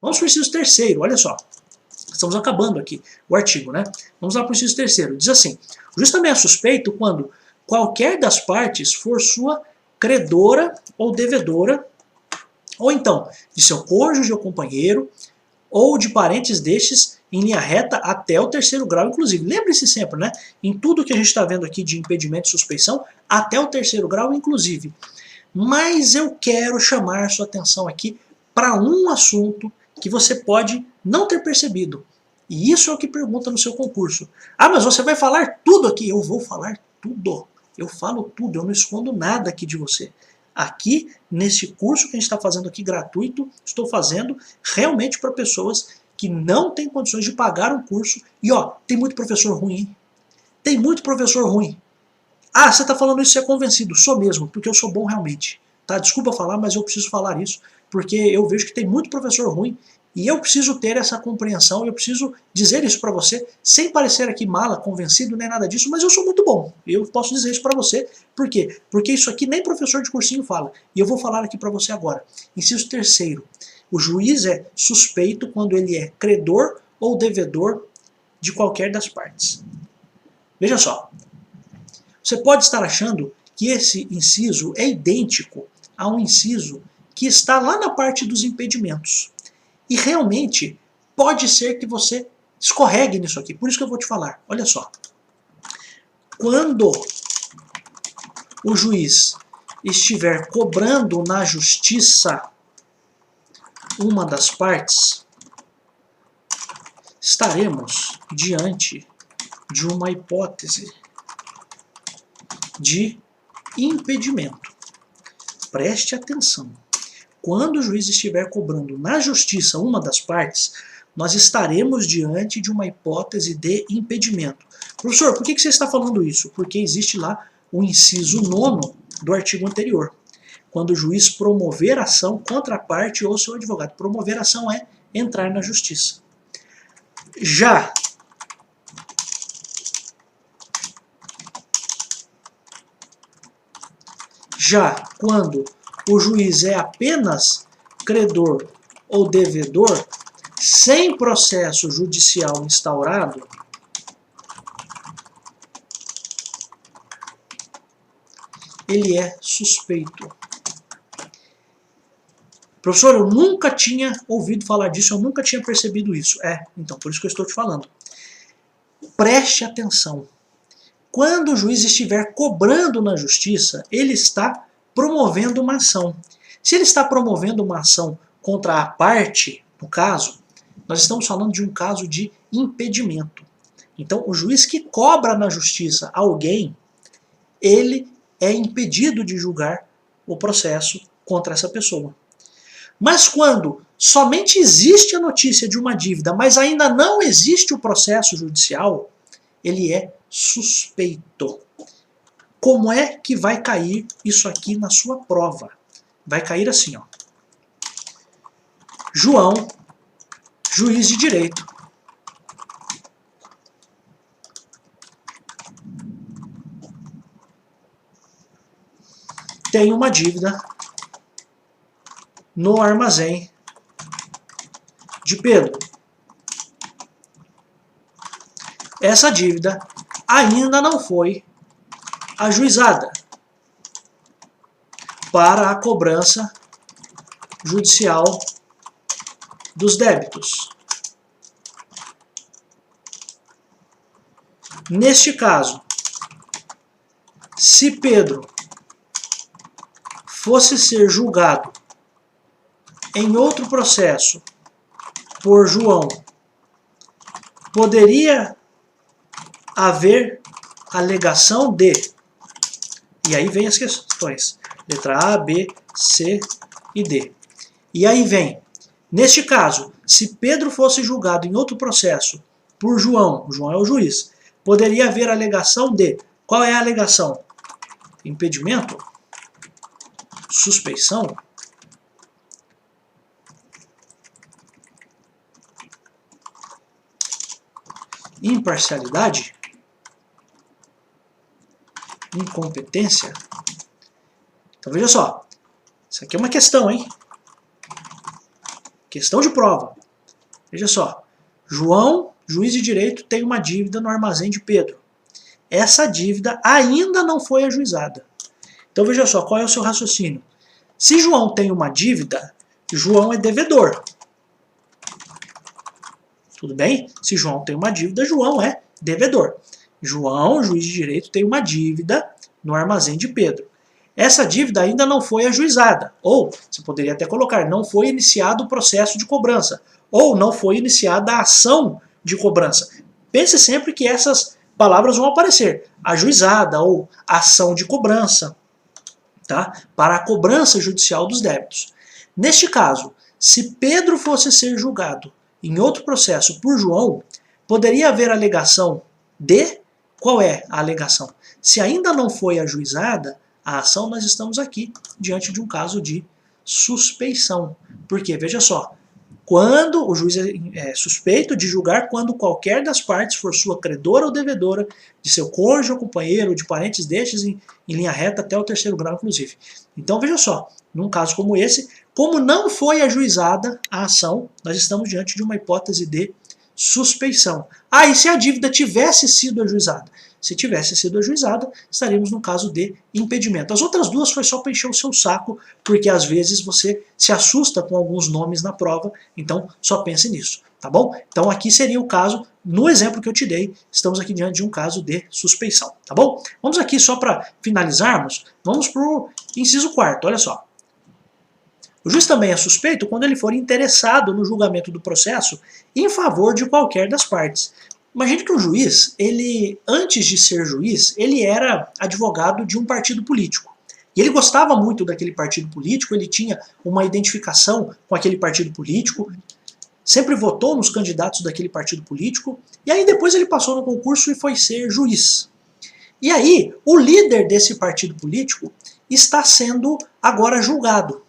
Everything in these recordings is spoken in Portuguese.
Vamos para o inciso terceiro, olha só. Estamos acabando aqui o artigo, né? Vamos lá para o inciso terceiro. Diz assim: o juiz também é suspeito quando qualquer das partes for sua credora ou devedora, ou então de seu cônjuge ou companheiro, ou de parentes destes em linha reta até o terceiro grau, inclusive. Lembre-se sempre, né? Em tudo que a gente está vendo aqui de impedimento e suspeição, até o terceiro grau, inclusive. Mas eu quero chamar sua atenção aqui para um assunto que você pode não ter percebido. E isso é o que pergunta no seu concurso. Ah, mas você vai falar tudo aqui. Eu vou falar tudo. Eu falo tudo, eu não escondo nada aqui de você. Aqui, nesse curso que a gente está fazendo aqui gratuito, estou fazendo realmente para pessoas que não têm condições de pagar um curso. E ó, tem muito professor ruim, hein? Tem muito professor ruim. Ah, você está falando isso, você é convencido. Sou mesmo, porque eu sou bom realmente. Tá? Desculpa falar, mas eu preciso falar isso, porque eu vejo que tem muito professor ruim e eu preciso ter essa compreensão, eu preciso dizer isso para você, sem parecer aqui mala, convencido, nem nada disso, mas eu sou muito bom. Eu posso dizer isso para você. Por quê? Porque isso aqui nem professor de cursinho fala. E eu vou falar aqui para você agora. Inciso terceiro. O juiz é suspeito quando ele é credor ou devedor de qualquer das partes. Veja só. Você pode estar achando que esse inciso é idêntico a um inciso que está lá na parte dos impedimentos. E realmente pode ser que você escorregue nisso aqui. Por isso que eu vou te falar. Olha só. Quando o juiz estiver cobrando na justiça uma das partes, estaremos diante de uma hipótese de impedimento. Preste atenção. Quando o juiz estiver cobrando na justiça uma das partes, nós estaremos diante de uma hipótese de impedimento. Professor, por que você está falando isso? Porque existe lá o inciso 9º do artigo anterior. Quando o juiz promover ação contra a parte ou seu advogado. Promover ação é entrar na justiça. Já quando o juiz é apenas credor ou devedor, sem processo judicial instaurado, ele é suspeito. Professor, eu nunca tinha ouvido falar disso, eu nunca tinha percebido isso. Então por isso que eu estou te falando. Preste atenção. Quando o juiz estiver cobrando na justiça, ele está promovendo uma ação. Se ele está promovendo uma ação contra a parte, no caso, nós estamos falando de um caso de impedimento. Então, o juiz que cobra na justiça alguém, ele é impedido de julgar o processo contra essa pessoa. Mas quando somente existe a notícia de uma dívida, mas ainda não existe o processo judicial, ele é suspeito. Como é que vai cair isso aqui na sua prova? Vai cair assim, ó. João, juiz de direito, tem uma dívida no armazém de Pedro. Essa dívida ainda não foi ajuizada para a cobrança judicial dos débitos. Neste caso, se Pedro fosse ser julgado em outro processo por João, poderia haver alegação de... E aí vem as questões. Letra A, B, C e D. E aí vem, neste caso, se Pedro fosse julgado em outro processo por João, o João é o juiz, poderia haver alegação de... Qual é a alegação? Impedimento? Suspeição? Imparcialidade? Incompetência? Então veja só, isso aqui é uma questão, hein? Questão de prova. Veja só. João, juiz de direito, tem uma dívida no armazém de Pedro. Essa dívida ainda não foi ajuizada. Então veja só, qual é o seu raciocínio? Se João tem uma dívida, João é devedor. Tudo bem? Se João tem uma dívida, João é devedor. João, juiz de direito, tem uma dívida no armazém de Pedro. Essa dívida ainda não foi ajuizada. Ou, você poderia até colocar, não foi iniciado o processo de cobrança. Ou não foi iniciada a ação de cobrança. Pense sempre que essas palavras vão aparecer. Ajuizada ou ação de cobrança. Tá? Para a cobrança judicial dos débitos. Neste caso, se Pedro fosse ser julgado em outro processo por João, poderia haver alegação de... Qual é a alegação? Se ainda não foi ajuizada a ação, nós estamos aqui diante de um caso de suspeição. Porque, veja só, quando o juiz é suspeito de julgar quando qualquer das partes for sua credora ou devedora, de seu cônjuge ou companheiro, ou de parentes destes em linha reta até o terceiro grau, inclusive. Então, veja só, num caso como esse, como não foi ajuizada a ação, nós estamos diante de uma hipótese de suspeição. Ah, e se a dívida tivesse sido ajuizada? Se tivesse sido ajuizada, estaríamos no caso de impedimento. As outras duas foi só para encher o seu saco, porque às vezes você se assusta com alguns nomes na prova, então só pense nisso, tá bom? Então aqui seria o caso, no exemplo que eu te dei, estamos aqui diante de um caso de suspeição, tá bom? Vamos aqui só para finalizarmos, vamos para o inciso 4º, olha só. O juiz também é suspeito quando ele for interessado no julgamento do processo em favor de qualquer das partes. Imagine que o juiz, ele, antes de ser juiz, ele era advogado de um partido político. E ele gostava muito daquele partido político, ele tinha uma identificação com aquele partido político, sempre votou nos candidatos daquele partido político, e aí depois ele passou no concurso e foi ser juiz. E aí, o líder desse partido político está sendo agora julgado.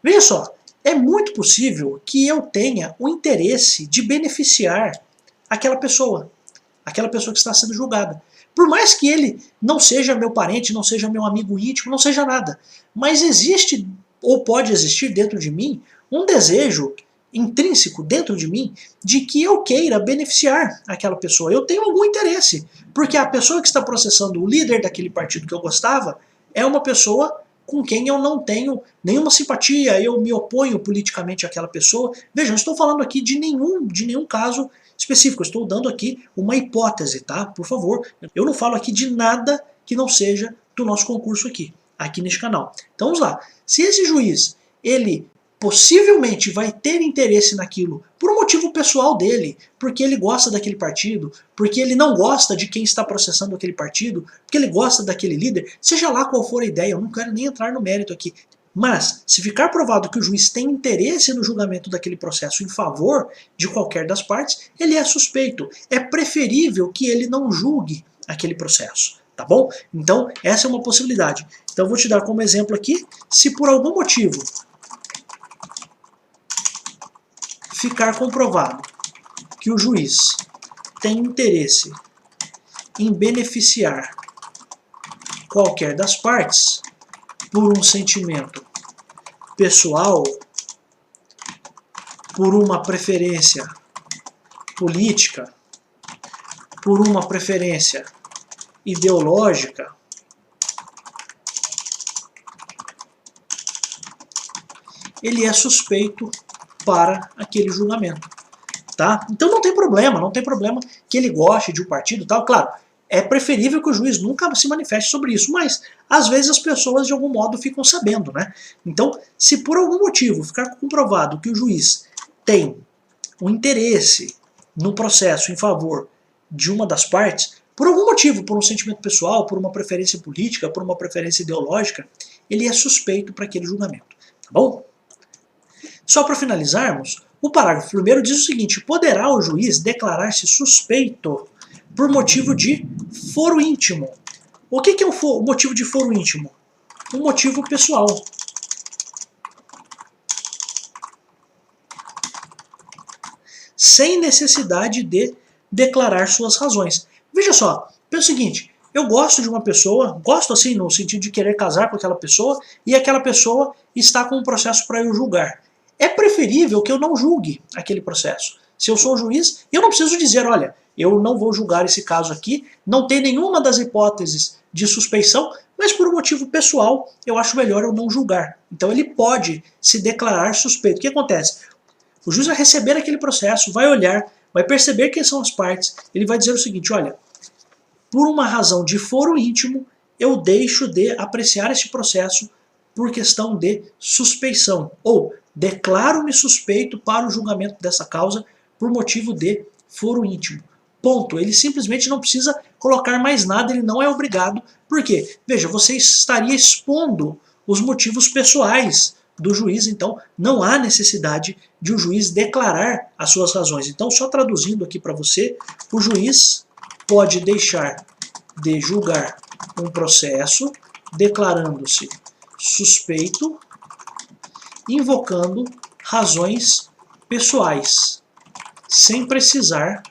Veja só, é muito possível que eu tenha o interesse de beneficiar aquela pessoa que está sendo julgada. Por mais que ele não seja meu parente, não seja meu amigo íntimo, não seja nada. Mas existe, ou pode existir dentro de mim, um desejo intrínseco dentro de mim de que eu queira beneficiar aquela pessoa. Eu tenho algum interesse, porque a pessoa que está processando o líder daquele partido que eu gostava é uma pessoa com quem eu não tenho nenhuma simpatia, eu me oponho politicamente àquela pessoa. Veja, não estou falando aqui de nenhum caso específico, eu estou dando aqui uma hipótese, tá? Por favor, eu não falo aqui de nada que não seja do nosso concurso aqui neste canal. Então vamos lá, se esse juiz, ele possivelmente vai ter interesse naquilo por um motivo pessoal dele, porque ele gosta daquele partido, porque ele não gosta de quem está processando aquele partido, porque ele gosta daquele líder, seja lá qual for a ideia, eu não quero nem entrar no mérito aqui. Mas, se ficar provado que o juiz tem interesse no julgamento daquele processo em favor de qualquer das partes, ele é suspeito. É preferível que ele não julgue aquele processo, tá bom? Então, essa é uma possibilidade. Então, eu vou te dar como exemplo aqui, se por algum motivo ficar comprovado que o juiz tem interesse em beneficiar qualquer das partes por um sentimento pessoal, por uma preferência política, por uma preferência ideológica, ele é suspeito para aquele julgamento, tá? Então não tem problema que ele goste de um partido e tal, claro, é preferível que o juiz nunca se manifeste sobre isso, mas às vezes as pessoas de algum modo ficam sabendo, né? Então, se por algum motivo ficar comprovado que o juiz tem um interesse no processo em favor de uma das partes, por algum motivo, por um sentimento pessoal, por uma preferência política, por uma preferência ideológica, ele é suspeito para aquele julgamento, tá bom? Só para finalizarmos, o parágrafo 1º diz o seguinte: poderá o juiz declarar-se suspeito por motivo de foro íntimo. O que é um motivo de foro íntimo? Um motivo pessoal. Sem necessidade de declarar suas razões. Veja só, pensa o seguinte, eu gosto de uma pessoa, gosto assim no sentido de querer casar com aquela pessoa, e aquela pessoa está com um processo para eu julgar. é preferível que eu não julgue aquele processo. Se eu sou o juiz, eu não preciso dizer, olha, eu não vou julgar esse caso aqui, não tem nenhuma das hipóteses de suspeição, mas por um motivo pessoal, eu acho melhor eu não julgar. Então ele pode se declarar suspeito. O que acontece? O juiz vai receber aquele processo, vai olhar, vai perceber quem são as partes, ele vai dizer o seguinte, olha, por uma razão de foro íntimo, eu deixo de apreciar esse processo por questão de suspeição, ou declaro-me suspeito para o julgamento dessa causa por motivo de foro íntimo. Ponto. Ele simplesmente não precisa colocar mais nada, ele não é obrigado. Por quê? Veja, você estaria expondo os motivos pessoais do juiz, então não há necessidade de o juiz declarar as suas razões. Então, só traduzindo aqui para você, o juiz pode deixar de julgar um processo declarando-se suspeito, invocando razões pessoais, sem precisar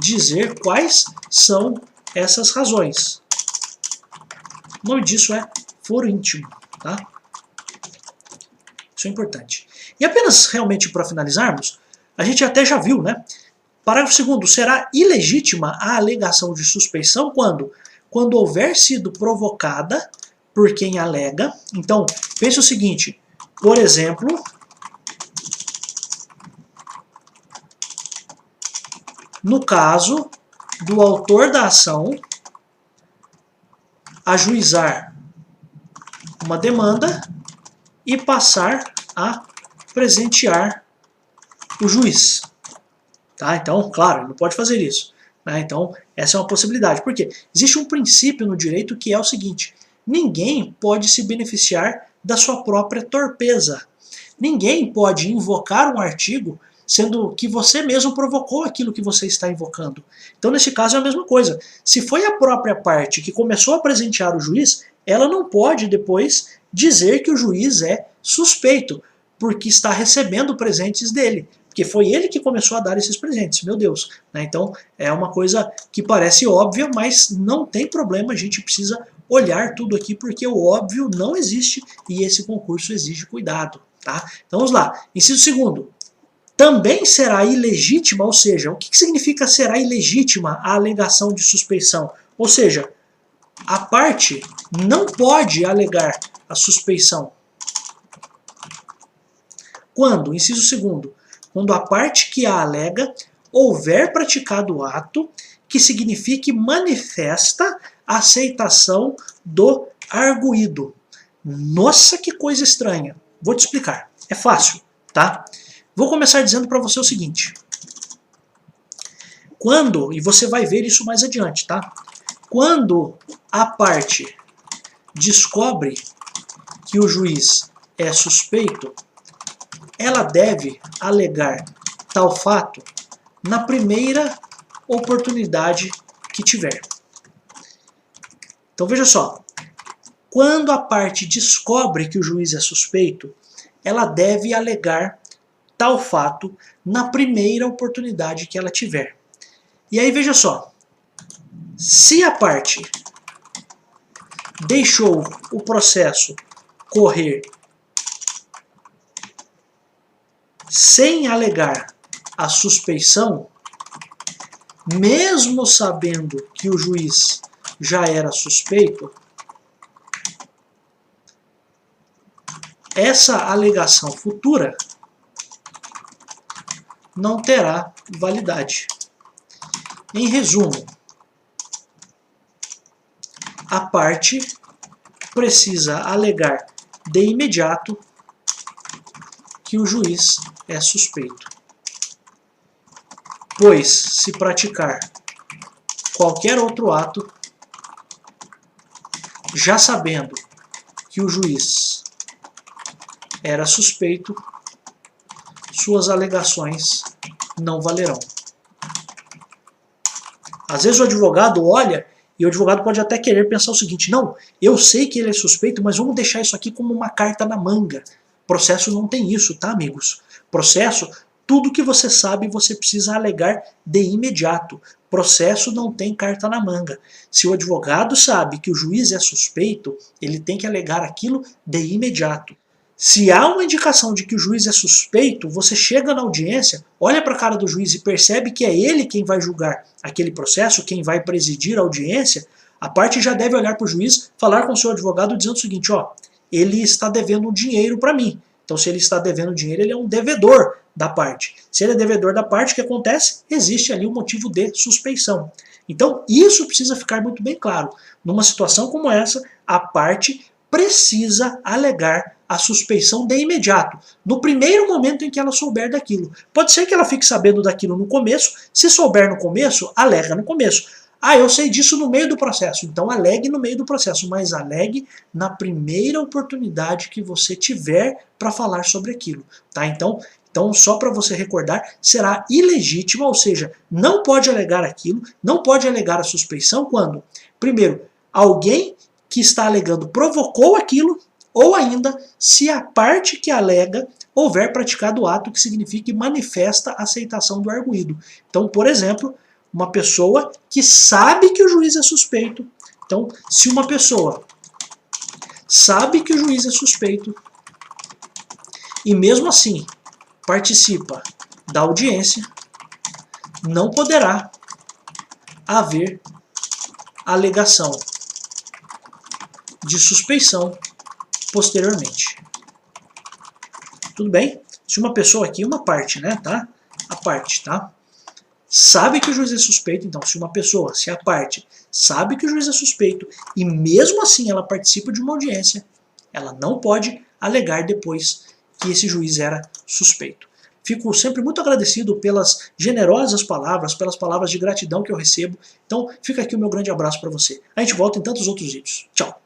dizer quais são essas razões. O nome disso é foro íntimo, tá? Isso é importante. E apenas realmente para finalizarmos, a gente até já viu, né? Parágrafo 2º, será ilegítima a alegação de suspeição quando houver sido provocada por quem alega. Então, pense o seguinte, por exemplo, no caso do autor da ação ajuizar uma demanda e passar a presentear o juiz. Tá? Então, claro, ele não pode fazer isso. Né? Então, essa é uma possibilidade. Por quê? Existe um princípio no direito que é o seguinte, ninguém pode se beneficiar da sua própria torpeza. Ninguém pode invocar um artigo sendo que você mesmo provocou aquilo que você está invocando. Então, nesse caso, é a mesma coisa. Se foi a própria parte que começou a presentear o juiz, ela não pode depois dizer que o juiz é suspeito, porque está recebendo presentes dele. Porque foi ele que começou a dar esses presentes, meu Deus. Né? Então, é uma coisa que parece óbvia, mas não tem problema, a gente precisa olhar tudo aqui, porque o óbvio não existe e esse concurso exige cuidado. Tá? Então, vamos lá. Inciso 2º. Também será ilegítima, ou seja, o que significa será ilegítima a alegação de suspeição? Ou seja, a parte não pode alegar a suspeição. Quando, inciso 2º, quando a parte que a alega houver praticado o ato que signifique manifesta aceitação do arguido. Nossa, que coisa estranha. Vou te explicar. É fácil, tá? Vou começar dizendo para você o seguinte. Quando, e você vai ver isso mais adiante, tá? Quando a parte descobre que o juiz é suspeito, ela deve alegar tal fato na primeira oportunidade que tiver. Então veja só, quando a parte descobre que o juiz é suspeito, ela deve alegar tal fato na primeira oportunidade que ela tiver. E aí veja só, se a parte deixou o processo correr sem alegar a suspeição, mesmo sabendo que o juiz já era suspeito, essa alegação futura não terá validade. Em resumo, a parte precisa alegar de imediato que o juiz é suspeito. Pois, se praticar qualquer outro ato, já sabendo que o juiz era suspeito, suas alegações não valerão. Às vezes o advogado olha e o advogado pode até querer pensar o seguinte, não, eu sei que ele é suspeito, mas vamos deixar isso aqui como uma carta na manga. Processo não tem isso, tá, amigos? Processo, tudo que você sabe você precisa alegar de imediato. Processo não tem carta na manga. Se o advogado sabe que o juiz é suspeito, ele tem que alegar aquilo de imediato. Se há uma indicação de que o juiz é suspeito, você chega na audiência, olha para a cara do juiz e percebe que é ele quem vai julgar aquele processo, quem vai presidir a audiência, a parte já deve olhar para o juiz, falar com o seu advogado dizendo o seguinte, ó, ele está devendo um dinheiro para mim. Então se ele está devendo dinheiro, ele é um devedor da parte. Se ele é devedor da parte, o que acontece? Existe ali um motivo de suspeição. Então isso precisa ficar muito bem claro. Numa situação como essa, a parte precisa alegar a suspeição de imediato, no primeiro momento em que ela souber daquilo. Pode ser que ela fique sabendo daquilo no começo, se souber no começo, alega no começo. Ah, eu sei disso no meio do processo, então alegue no meio do processo, mas alegue na primeira oportunidade que você tiver para falar sobre aquilo. Tá? Então só para você recordar, será ilegítima, ou seja, não pode alegar aquilo, não pode alegar a suspeição quando, primeiro, alguém que está alegando provocou aquilo, ou ainda se a parte que alega houver praticado o ato que signifique manifesta aceitação do arguido. Então, por exemplo, uma pessoa que sabe que o juiz é suspeito. Então, se uma pessoa sabe que o juiz é suspeito e mesmo assim participa da audiência, não poderá haver alegação de suspeição posteriormente. Tudo bem? Se uma pessoa aqui, uma parte, né, tá? A parte, tá? Sabe que o juiz é suspeito, então se uma pessoa, se a parte sabe que o juiz é suspeito e mesmo assim ela participa de uma audiência, ela não pode alegar depois que esse juiz era suspeito. Fico sempre muito agradecido pelas generosas palavras, pelas palavras de gratidão que eu recebo. Então fica aqui o meu grande abraço para você. A gente volta em tantos outros vídeos. Tchau!